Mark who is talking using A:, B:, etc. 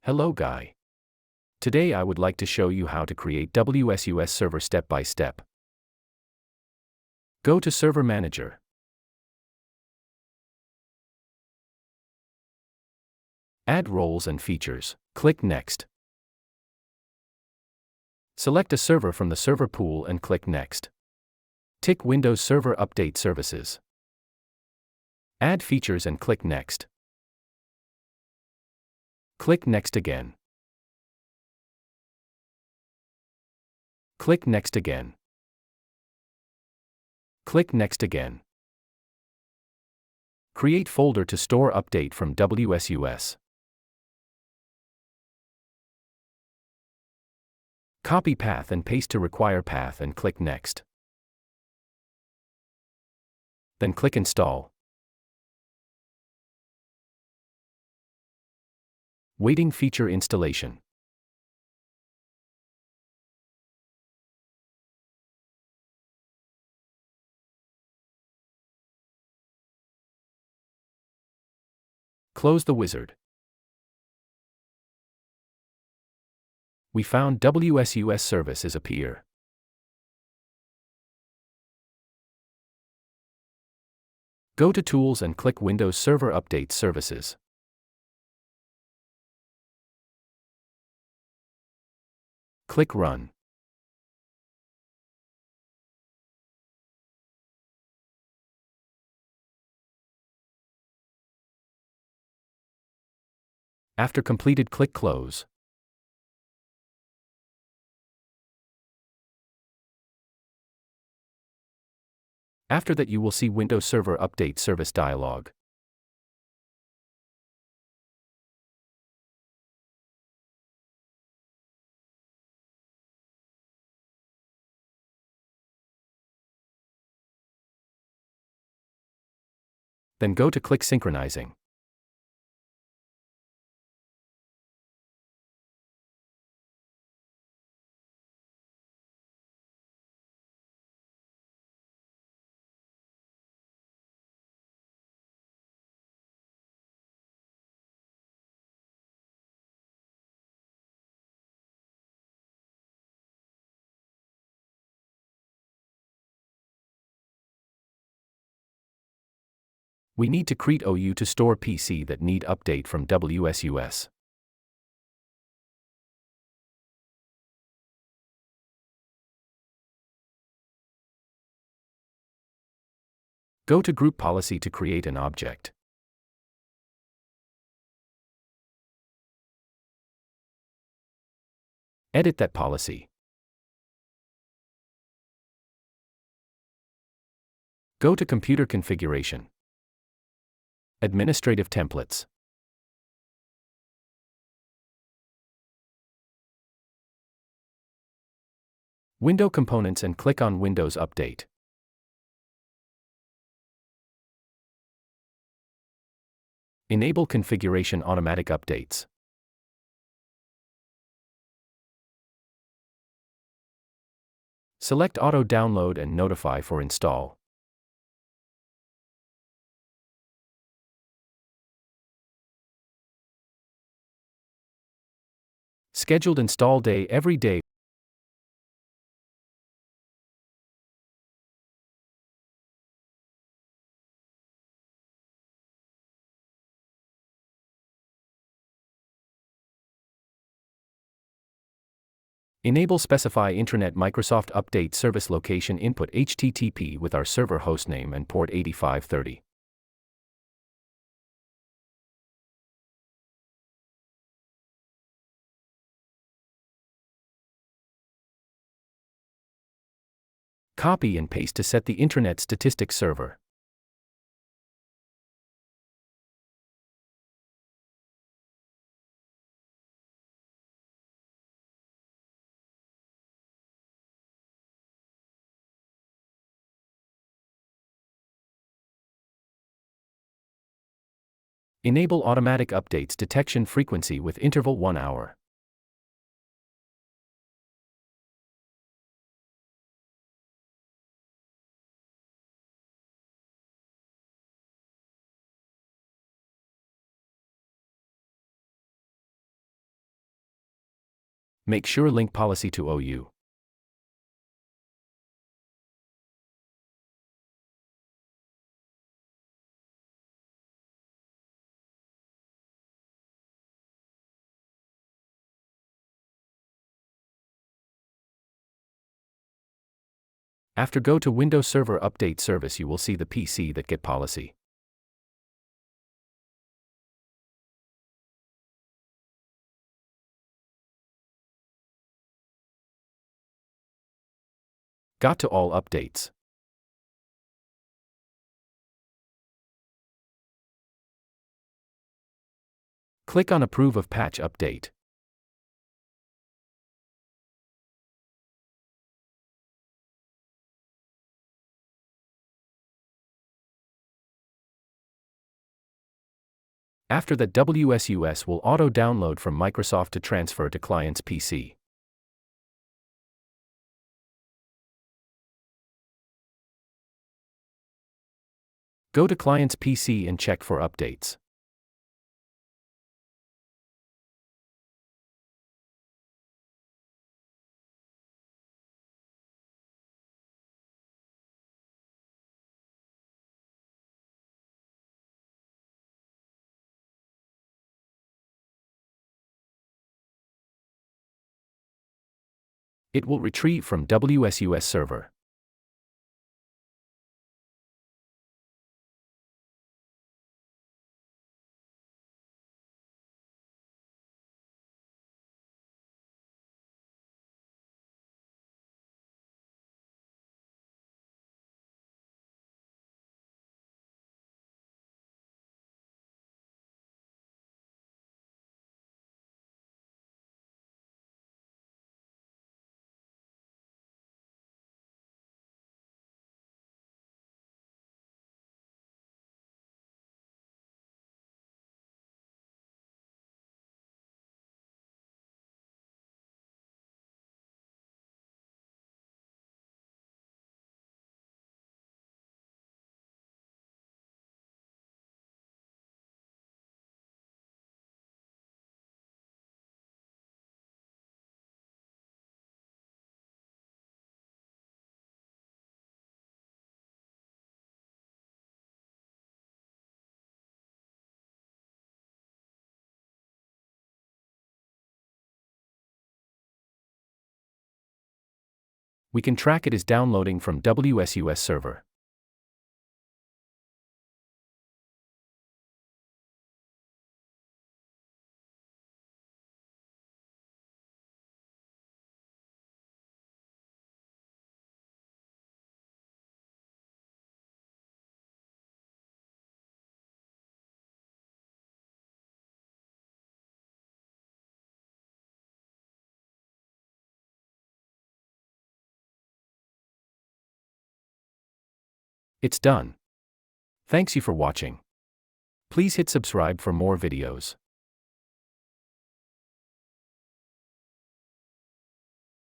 A: Hello Guy. Today I would like to show you how to create WSUS server step by step. Go to Server Manager. Add roles and features, click Next. Select a server from the server pool and click Next. Tick Windows Server Update Services. Add features and click Next. Click Next again. Click Next again. Click Next again. Create folder to store update from WSUS. Copy path and paste to require path and click Next. Then click Install. Waiting feature installation. Close the wizard. We found WSUS services appear. Go to Tools and click Windows Server Update Services. Click Run. After completed, click Close. After that, you will see Windows Server Update Service dialog. Then go to click Synchronizing. We need to create OU to store PC that need update from WSUS. Go to Group Policy to create an object. Edit that policy. Go to Computer Configuration. Administrative Templates. Window Components and click on Windows Update. Enable Configuration Automatic Updates. Select Auto Download and Notify for install. Scheduled install day every day. Enable Specify Intranet Microsoft Update Service Location Input HTTP with our server hostname and port 8530. Copy and paste to set the intranet statistics server. Enable automatic updates detection frequency with interval 1 hour. Make sure link policy to OU. After go to Windows Server Update Service, you will see the PC that get policy. Got to all updates. Click on Approve of Patch Update. After that, WSUS will auto-download from Microsoft to transfer to client's PC. Go to client's PC and check for updates. It will retrieve from WSUS server. We can track it as downloading from WSUS server. It's done. Thanks you for watching. Please hit subscribe for more videos.